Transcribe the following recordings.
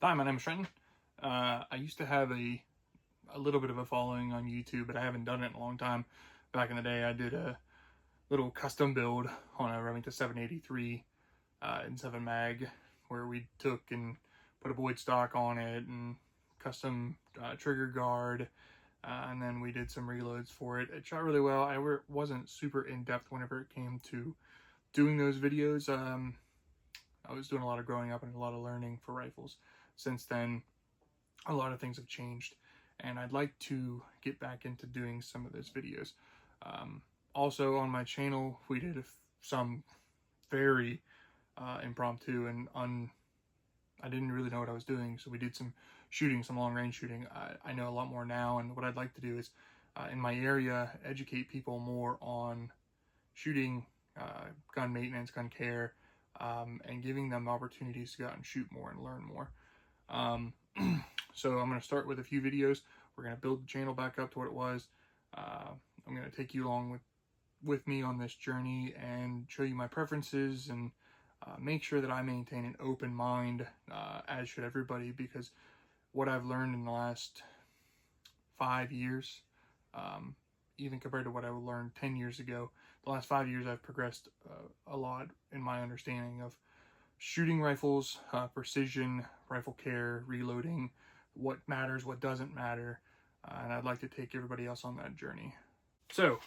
Hi, my name is Trenton. I used to have a little bit of a following on YouTube, but I haven't done it in a long time. Back in the day, I did a little custom build on a Remington 783 in 7 mag, where we took and put a Boyd stock on it and custom trigger guard, and then we did some reloads for it. It shot really well. I wasn't super in-depth whenever it came to doing those videos. I was doing a lot of growing up and a lot of learning for rifles. Since then, a lot of things have changed, and I'd like to get back into doing some of those videos. Also on my channel, we did some very impromptu and I didn't really know what I was doing, so we did some shooting, some long range shooting. I know a lot more now, and what I'd like to do is in my area educate people more on shooting, gun maintenance, gun care, and giving them opportunities to go out and shoot more and learn more. So I'm going to start with a few videos. We're going to build the channel back up to what it was. I'm going to take you along with me on this journey and show you my preferences and make sure that I maintain an open mind, as should everybody, because what I've learned in the last 5 years, even compared to what I learned 10 years ago, the last 5 years I've progressed a lot in my understanding of shooting rifles, precision, rifle care, reloading, what matters, what doesn't matter, and I'd like to take everybody else on that journey. So,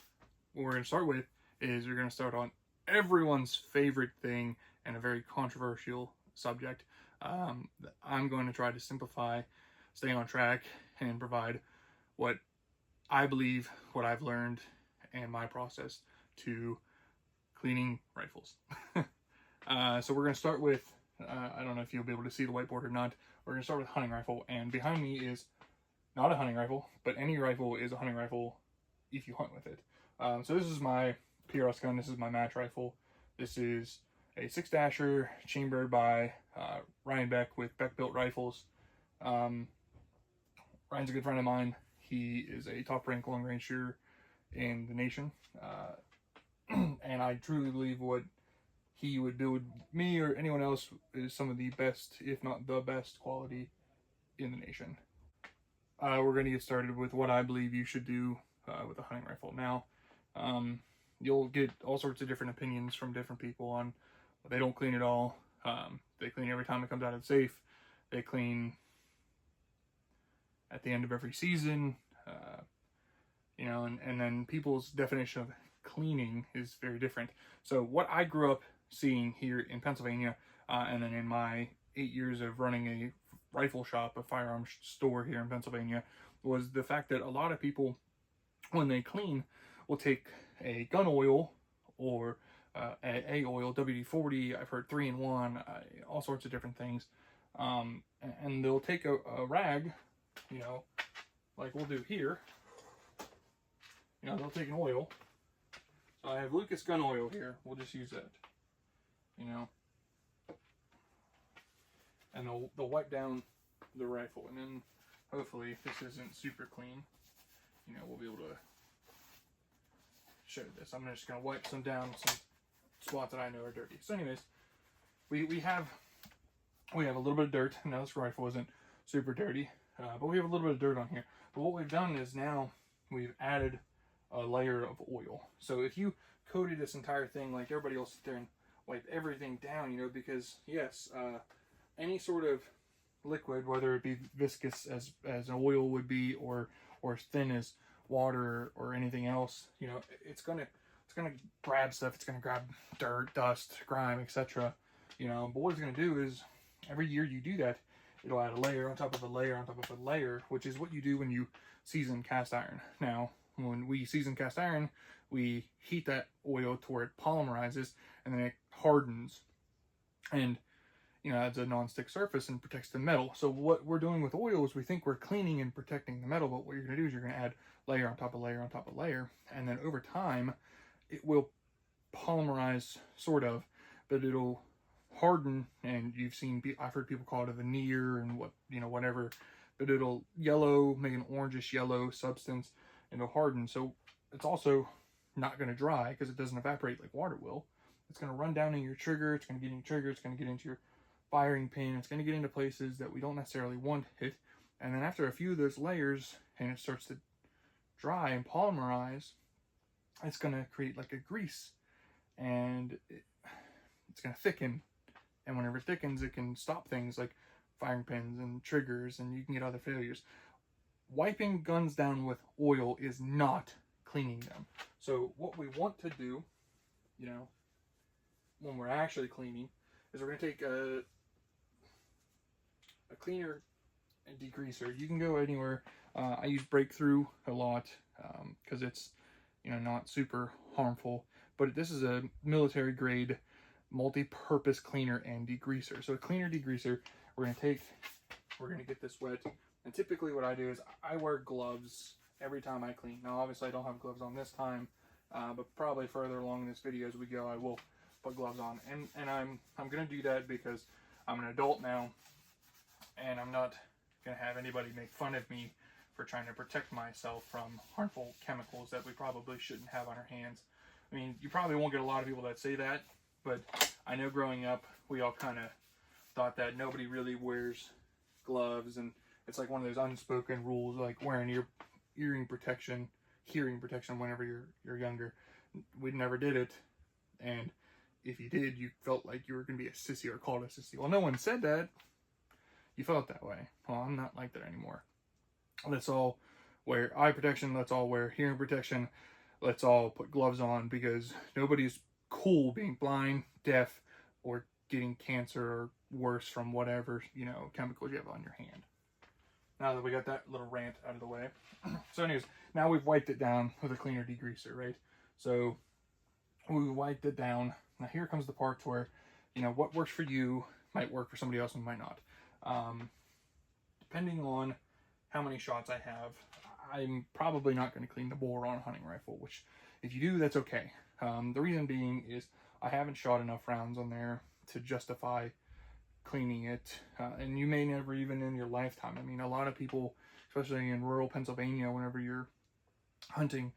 what we're going to start with is we're going to start on everyone's favorite thing and a very controversial subject. I'm going to try to simplify, stay on track, and provide what I believe, what I've learned, and my process to cleaning rifles. So we're going to start with, I don't know if you'll be able to see the whiteboard or not. We're going to start with hunting rifle, and behind me is not a hunting rifle, but any rifle is a hunting rifle if you hunt with it. So this is my PRS gun. This is my match rifle. This is a 6-dasher chambered by Ryan Beck with Beck Built Rifles. Ryan's a good friend of mine. He is a top-ranked long-range shooter in the nation, and I truly believe what he would build me or anyone else is some of the best, if not the best, quality in the nation. We're going to get started with what I believe you should do with a hunting rifle. Now, you'll get all sorts of different opinions from different people on they don't clean at all. They clean every time it comes out of the safe. They clean at the end of every season. You know, and then people's definition of cleaning is very different. So what I grew up seeing here in Pennsylvania, and then in my 8 years of running a rifle shop, a firearms store here in Pennsylvania, was the fact that a lot of people, when they clean, will take a gun oil or a oil, WD-40, I've heard 3-in-1, all sorts of different things, and they'll take a rag, you know, like we'll do here. You know, they'll take an oil. So I have Lucas gun oil here. We'll just use that. You know, and they'll wipe down the rifle, and then hopefully, if this isn't super clean, you know, we'll be able to show this. I'm just gonna wipe some down, some spots that I know are dirty. So, anyways, we have a little bit of dirt. Now this rifle isn't super dirty, but we have a little bit of dirt on here. But what we've done is now we've added a layer of oil. So if you coated this entire thing, like everybody will sit there and wipe everything down, you know, because yes, any sort of liquid, whether it be viscous as an oil would be, or as thin as water or anything else, you know, it's gonna grab stuff. It's gonna grab dirt, dust, grime, etc. You know, but what it's gonna do is every year you do that, it'll add a layer on top of a layer on top of a layer, which is what you do when you season cast iron. Now, when we season cast iron, we heat that oil to where it polymerizes, and then it hardens, and you know, adds a non-stick surface and protects the metal. So what we're doing with oil is we think we're cleaning and protecting the metal, but what you're going to do is you're going to add layer on top of layer on top of layer, and then over time it will polymerize, sort of, but it'll harden, and I've heard people call it a veneer and whatever, but it'll yellow, make an orangish yellow substance, and it'll harden. So it's also not going to dry because it doesn't evaporate like water will. It's going to run down in your trigger. It's going to get in your trigger. It's going to get into your firing pin. It's going to get into places that we don't necessarily want it. And then after a few of those layers and it starts to dry and polymerize, it's going to create like a grease, and it's going to thicken. And whenever it thickens, it can stop things like firing pins and triggers, and you can get other failures. Wiping guns down with oil is not cleaning them. So what we want to do, you know, when we're actually cleaning, is we're going to take a cleaner and degreaser. You can go anywhere. I use Breakthrough a lot because it's, you know, not super harmful. But this is a military grade multi-purpose cleaner and degreaser. So a cleaner degreaser, we're going to get this wet. And typically what I do is I wear gloves every time I clean. Now obviously I don't have gloves on this time, but probably further along in this video as we go, I will put gloves on. And I'm going to do that because I'm an adult now, and I'm not going to have anybody make fun of me for trying to protect myself from harmful chemicals that we probably shouldn't have on our hands. I mean, you probably won't get a lot of people that say that, but I know growing up, we all kind of thought that nobody really wears gloves, and it's like one of those unspoken rules, like wearing your hearing protection whenever you're younger. We never did it, and if you did, you felt like you were going to be a sissy or called a sissy. Well, no one said that. You felt that way. Well, I'm not like that anymore. Let's all wear eye protection. Let's all wear hearing protection. Let's all put gloves on, because nobody's cool being blind, deaf, or getting cancer or worse from whatever, you know, chemicals you have on your hand. Now that we got that little rant out of the way. So anyways, now we've wiped it down with a cleaner degreaser, right? So we wiped it down. Now here comes the part where, you know, what works for you might work for somebody else and might not. Depending on how many shots I have, I'm probably not going to clean the bore on a hunting rifle, which if you do, that's okay. The reason being is I haven't shot enough rounds on there to justify cleaning it, and you may never even in your lifetime. I mean, a lot of people, especially in rural Pennsylvania, whenever you're hunting,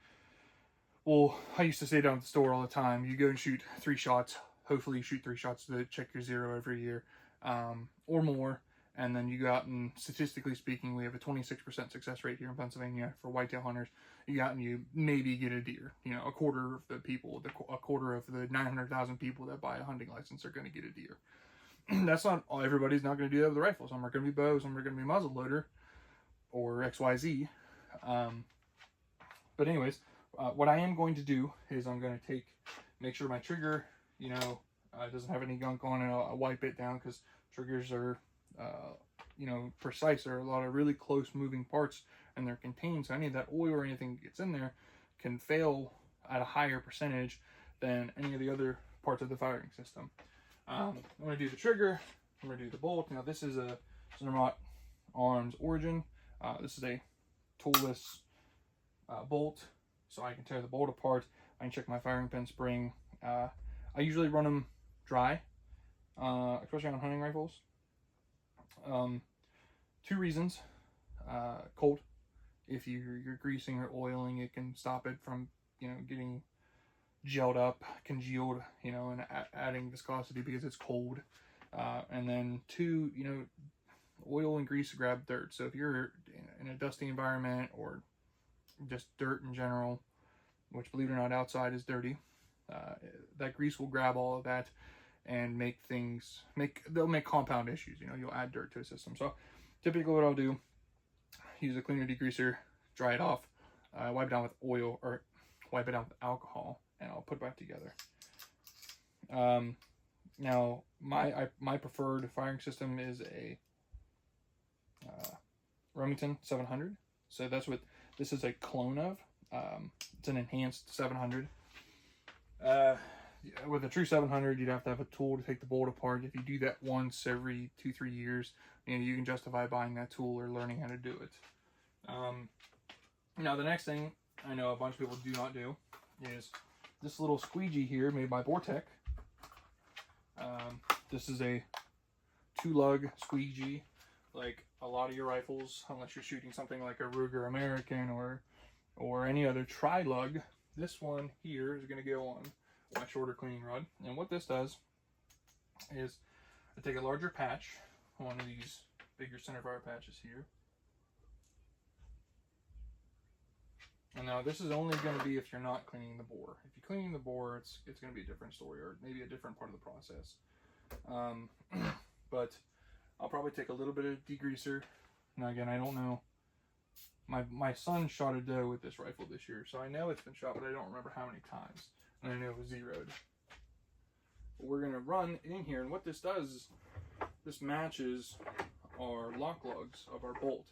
well, I used to say down at the store all the time, you go and shoot 3 shots. Hopefully you shoot 3 shots to check your zero every year, or more. And then you go out and, statistically speaking, we have a 26% success rate here in Pennsylvania for whitetail hunters. You go out and you maybe get a deer. You know, a quarter of the people, a quarter of the 900,000 people that buy a hunting license are going to get a deer. That's not, everybody's not going to do that with a rifle. Some are going to be bow, some are going to be muzzle loader, or XYZ. But anyways, what I am going to do is I'm going to make sure my trigger, you know, doesn't have any gunk on it. I'll wipe it down, because triggers are, you know, precise. There are a lot of really close moving parts, and they're contained, so any of that oil or anything that gets in there can fail at a higher percentage than any of the other parts of the firing system. I'm going to do the trigger, I'm going to do the bolt. Now this is a Zermatt Arms Origin. This is a toolless bolt, so I can tear the bolt apart. I can check my firing pin spring. I usually run them dry, especially on hunting rifles. 2 reasons. Cold. If you're greasing or oiling, it can stop it from, you know, getting gelled up, congealed, you know, and adding viscosity because it's cold. And then 2, you know, oil and grease grab dirt. So if you're in a dusty environment, or just dirt in general, which, believe it or not, outside is dirty, that grease will grab all of that and they'll make compound issues. You know, you'll add dirt to a system. So typically what I'll do, use a cleaner degreaser, dry it off, wipe it down with oil, or wipe it down with alcohol, and I'll put it back together. Now my preferred firing system is a Remington 700. So that's what this is a clone of. It's an enhanced 700. With a true 700, you'd have to have a tool to take the bolt apart. If you do that once every 2-3 years, you know, you can justify buying that tool or learning how to do it. Now the next thing I know a bunch of people do not do is this little squeegee here, made by Vortec. This is a 2-lug squeegee, like a lot of your rifles, unless you're shooting something like a Ruger American or any other tri-lug. This one here is going to go on my shorter cleaning rod, and what this does is I take a larger patch, one of these bigger centerfire patches here. And now this is only going to be if you're not cleaning the bore. If you're cleaning the bore, it's going to be a different story, or maybe a different part of the process. But I'll probably take a little bit of degreaser. Now again, I don't know. My son shot a doe with this rifle this year, so I know it's been shot, but I don't remember how many times. And I know it was zeroed. But we're going to run in here, and what this does is this matches our lock lugs of our bolt.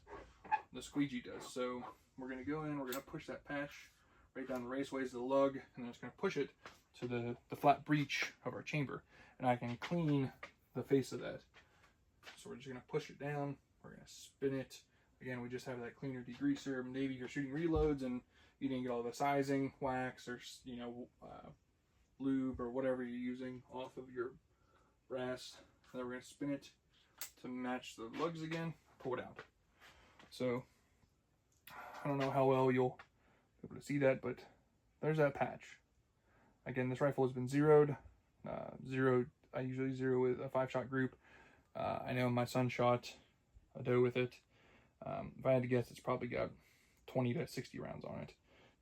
The squeegee does. So we're going to go in, we're going to push that patch right down the raceways of the lug, and then it's going to push it to the flat breech of our chamber. And I can clean the face of that. So we're just going to push it down, we're going to spin it. Again, we just have that cleaner degreaser. Maybe you're shooting reloads and you didn't get all the sizing, wax, or lube or whatever you're using off of your brass. And then we're going to spin it to match the lugs again, pull it out. So I don't know how well you'll be able to see that, but there's that patch. Again, this rifle has been zeroed. I usually zero with a 5-shot group. I know my son shot a doe with it. If I had to guess, it's probably got 20 to 60 rounds on it.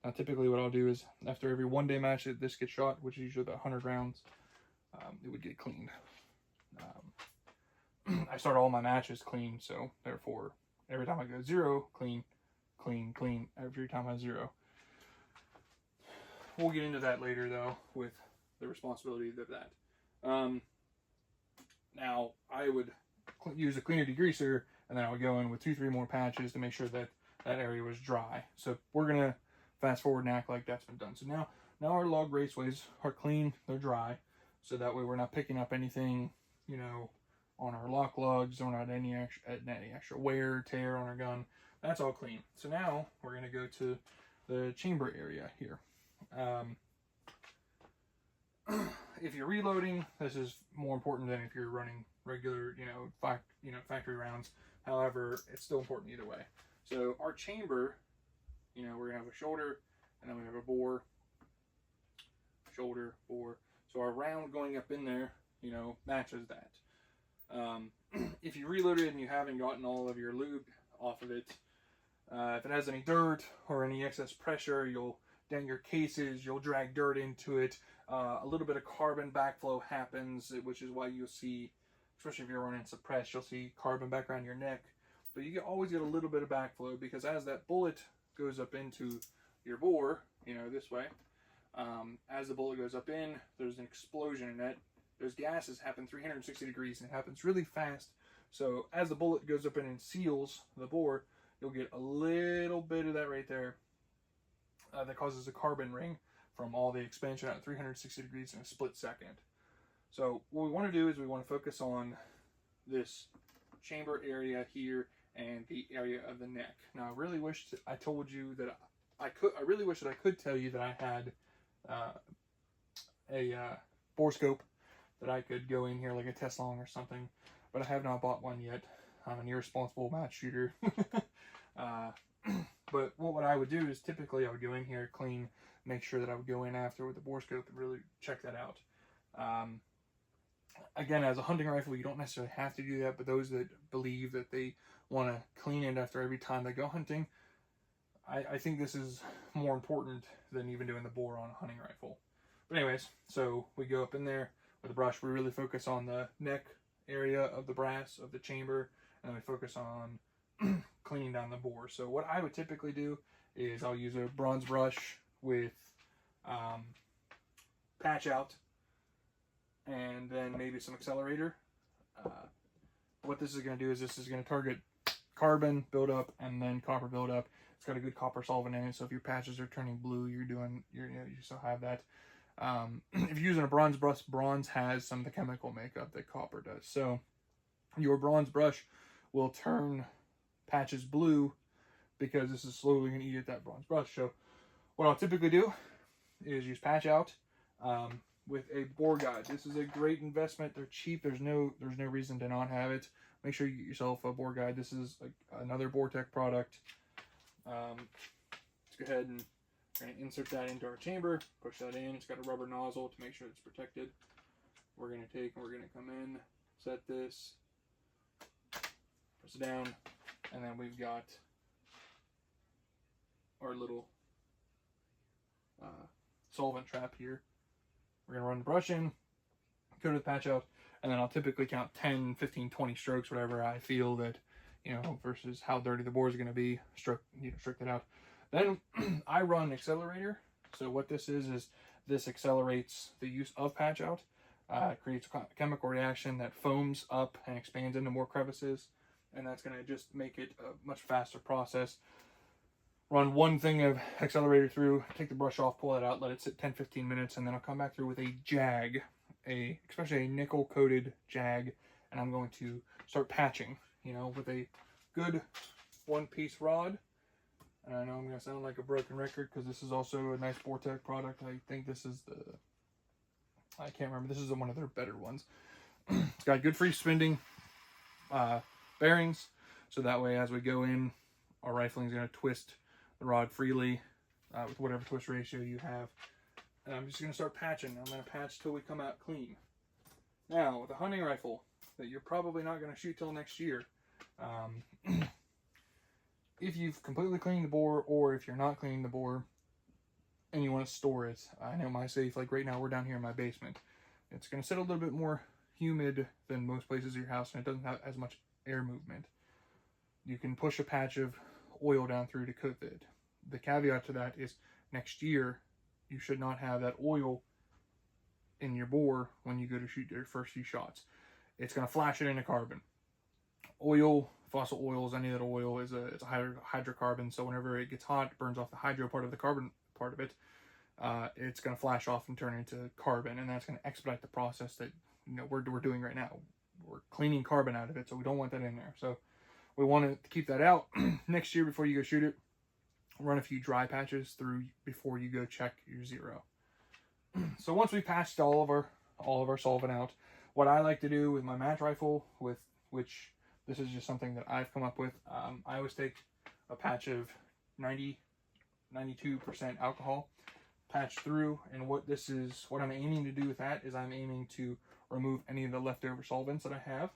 Now, typically what I'll do is after every one-day match that this gets shot, which is usually about 100 rounds, it would get cleaned. I start all my matches clean, so therefore every time I go zero, clean, clean, clean, every time I zero. We'll get into that later, though, with the responsibility of that. Now, I would use a cleaner degreaser, and then I would go in with 2-3 more patches to make sure that that area was dry. So we're going to fast forward and act like that's been done. So now our log raceways are clean, they're dry, so that way we're not picking up anything, you know, on our lock lugs, or not any extra wear, tear on our gun. That's all clean. So now we're going to go to the chamber area here. If you're reloading, this is more important than if you're running regular, factory rounds. However, it's still important either way. So our chamber, we're gonna have a shoulder, and then we have a bore, shoulder, bore. So our round going up in there, matches that. If you reloaded and you haven't gotten all of your lube off of it, if it has any dirt or any excess pressure, you'll dent your cases, you'll drag dirt into it. A little bit of carbon backflow happens, which is why you'll see, especially if you're running suppressed, you'll see carbon back around your neck. But you always get a little bit of backflow, because as that bullet goes up into your bore, this way, as the bullet goes up in, there's an explosion in it. Those gases happen 360 degrees, and it happens really fast. So as the bullet goes up in and seals the bore, you'll get a little bit of that right there that causes a carbon ring from all the expansion at 360 degrees in a split second. So what we want to do is we want to focus on this chamber area here and the area of the neck. Now, I really wish that I told you that I really wish that I could tell you that I had a bore scope that I could go in here like a Teslong or something, but I have not bought one yet. I'm an irresponsible match shooter. But what I would do is typically I would go in here, clean, make sure that I would go in after with the bore scope and really check that out. Again, as a hunting rifle, you don't necessarily have to do that, but those that believe that they want to clean it after every time they go hunting, I think this is more important than even doing the bore on a hunting rifle. But anyways, so we go up in there with a brush. We really focus on the neck area of the brass of the chamber, and then we focus on cleaning down the bore. So what I would typically do is I'll use a bronze brush with patch out, and then maybe some accelerator. What this is going to do is this is going to target carbon buildup and then copper buildup. It's got a good copper solvent in it, so if your patches are turning blue, you still have that. If you're using a bronze brush, bronze has some of the chemical makeup that copper does. So your bronze brush will turn patches blue because this is slowly going to eat at that bronze brush. So what I'll typically do is use patch out with a bore guide. This is a great investment. They're cheap. There's no reason to not have it. Make sure you get yourself a bore guide. This is another BoreTech product. Let's go ahead and we're going to insert that into our chamber, push that in. It's got a rubber nozzle to make sure it's protected. We're going to take and we're going to come in, set this, press it down, and then we've got our little solvent trap here. We're going to run the brush in, go to the patch out, and then I'll typically count 10, 15, 20 strokes, whatever I feel that, you know, versus how dirty the bore is going to be, stroke it out. Then I run accelerator. So what this is this accelerates the use of patch out. Creates a chemical reaction that foams up and expands into more crevices, and that's going to just make it a much faster process. Run one thing of accelerator through, take the brush off, pull it out, let it sit 10-15 minutes, and then I'll come back through with a jag, especially a nickel coated jag, and I'm going to start patching, you know, with a good one-piece rod. And I know I'm going to sound like a broken record because this is also a nice Bortec product. I think this is I can't remember, this is one of their better ones. It's got good free spinding bearings, so that way as we go in, our rifling is going to twist the rod freely with whatever twist ratio you have. And I'm just going to start patching. I'm going to patch till we come out clean. Now, with a hunting rifle that you're probably not going to shoot till next year, if you've completely cleaned the bore, or if you're not cleaning the bore and you want to store it, I know my safe, like right now we're down here in my basement, it's going to sit a little bit more humid than most places in your house, and it doesn't have as much air movement. You can push a patch of oil down through to coat it. The caveat to that is next year you should not have that oil in your bore when you go to shoot your first few shots. It's going to flash it into carbon. Oil, fossil oils, any of that oil it's a hydrocarbon, so whenever it gets hot, it burns off the hydro part of the carbon part of it. It's going to flash off and turn into carbon, and that's going to expedite the process that, you know, we're doing right now. We're cleaning carbon out of it, so we don't want that in there. So we want to keep that out. Next year, before you go shoot it, run a few dry patches through before you go check your zero. So once we patched all of our solvent out, what I like to do with my match rifle, with which this is just something that I've come up with, I always take a patch of 92% alcohol, patch through, and what I'm aiming to do with that is I'm aiming to remove any of the leftover solvents that I have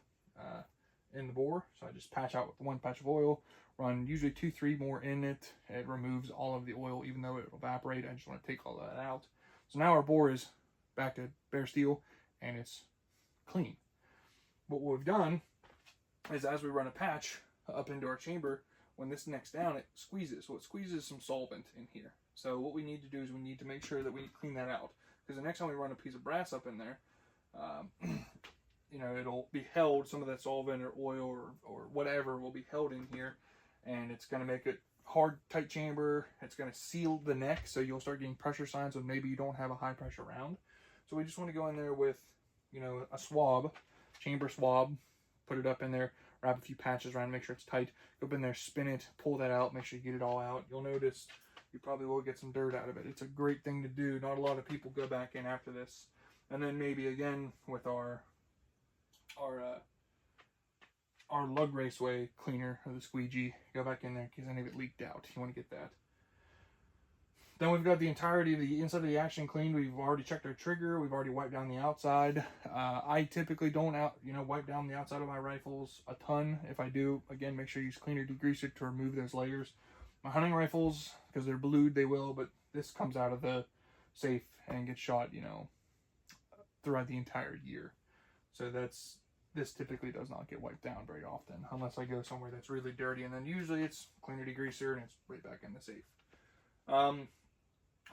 in the bore. So I just patch out with one patch of oil, run usually 2-3 more in it. It removes all of the oil, even though it will evaporate. I just want to take all that out. So now our bore is back to bare steel and it's clean. But what we've done is, as we run a patch up into our chamber, when this necks down, it squeezes. So it squeezes some solvent in here. So what we need to do is we need to make sure that we clean that out, because the next time we run a piece of brass up in there, you know, it'll be held, some of that solvent or oil or whatever will be held in here, and it's going to make it hard, tight chamber. It's going to seal the neck, so you'll start getting pressure signs when maybe you don't have a high pressure round. So we just want to go in there with, you know, a swab, chamber swab, put it up in there, wrap a few patches around, make sure it's tight, go up in there, spin it, pull that out, make sure you get it all out. You'll notice you probably will get some dirt out of it. It's a great thing to do. Not a lot of people go back in after this. And then maybe again with our lug raceway cleaner, or the squeegee, go back in there because any of it leaked out. You want to get that. Then we've got the entirety of the inside of the action cleaned. We've already checked our trigger. We've already wiped down the outside. I typically don't wipe down the outside of my rifles a ton. If I do, again, make sure you use cleaner degreaser to remove those layers. My hunting rifles, because they're blued, they will, but this comes out of the safe and gets shot, you know, throughout the entire year. So this typically does not get wiped down very often, unless I go somewhere that's really dirty, and then usually it's cleaner degreaser and it's right back in the safe.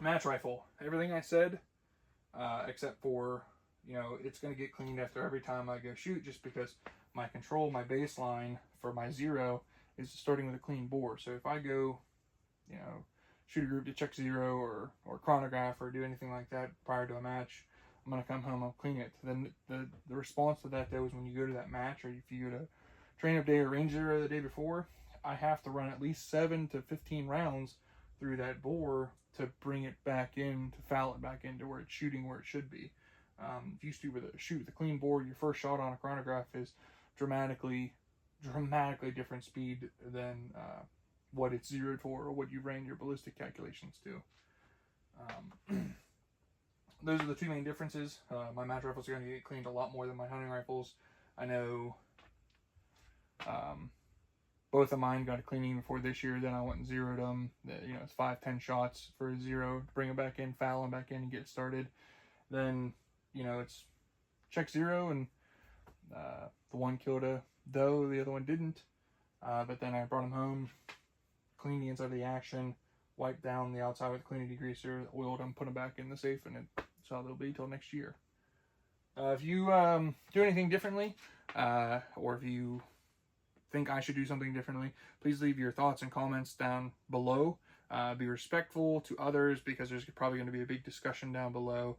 Match rifle, everything I said, except for, you know, it's going to get cleaned after every time I go shoot, just because my control, my baseline for my zero is starting with a clean bore. So if I go, you know, shoot a group to check zero or chronograph or do anything like that prior to a match, I'm going to come home, I'll clean it. Then the response to that, though, is when you go to that match, or if you go to train up day or range zero the day before, I have to run at least 7 to 15 rounds through that bore to bring it back in, to foul it back into where it's shooting where it should be. If you shoot with a clean bore, your first shot on a chronograph is dramatically different speed than what it's zeroed for or what you ran your ballistic calculations to. Those are the two main differences. My match rifles are going to get cleaned a lot more than my hunting rifles. I know both of mine got a cleaning before this year. Then I went and zeroed them. You know, it's 5-10 shots for a zero to bring them back in, foul them back in, and get started. Then, you know, it's check zero, and the one killed a doe, the other one didn't. But then I brought them home, cleaned the inside of the action, wiped down the outside with a cleaning degreaser, oiled them, put them back in the safe, and that's how they'll be till next year. If you do anything differently, or if you think I should do something differently, please leave your thoughts and comments down below. Be respectful to others, because there's probably going to be a big discussion down below.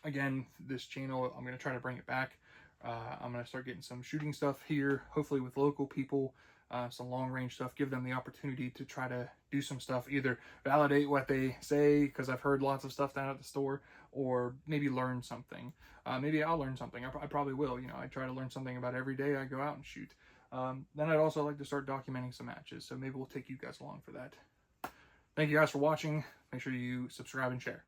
Again, this channel, I'm going to try to bring it back. I'm going to start getting some shooting stuff here, hopefully with local people, some long range stuff, give them the opportunity to try to do some stuff, either validate what they say, because I've heard lots of stuff down at the store, or maybe learn something. Maybe I'll learn something. I probably will. You know, I try to learn something about every day I go out and shoot. Then I'd also like to start documenting some matches, so maybe we'll take you guys along for that. Thank you guys for watching. Make sure you subscribe and share.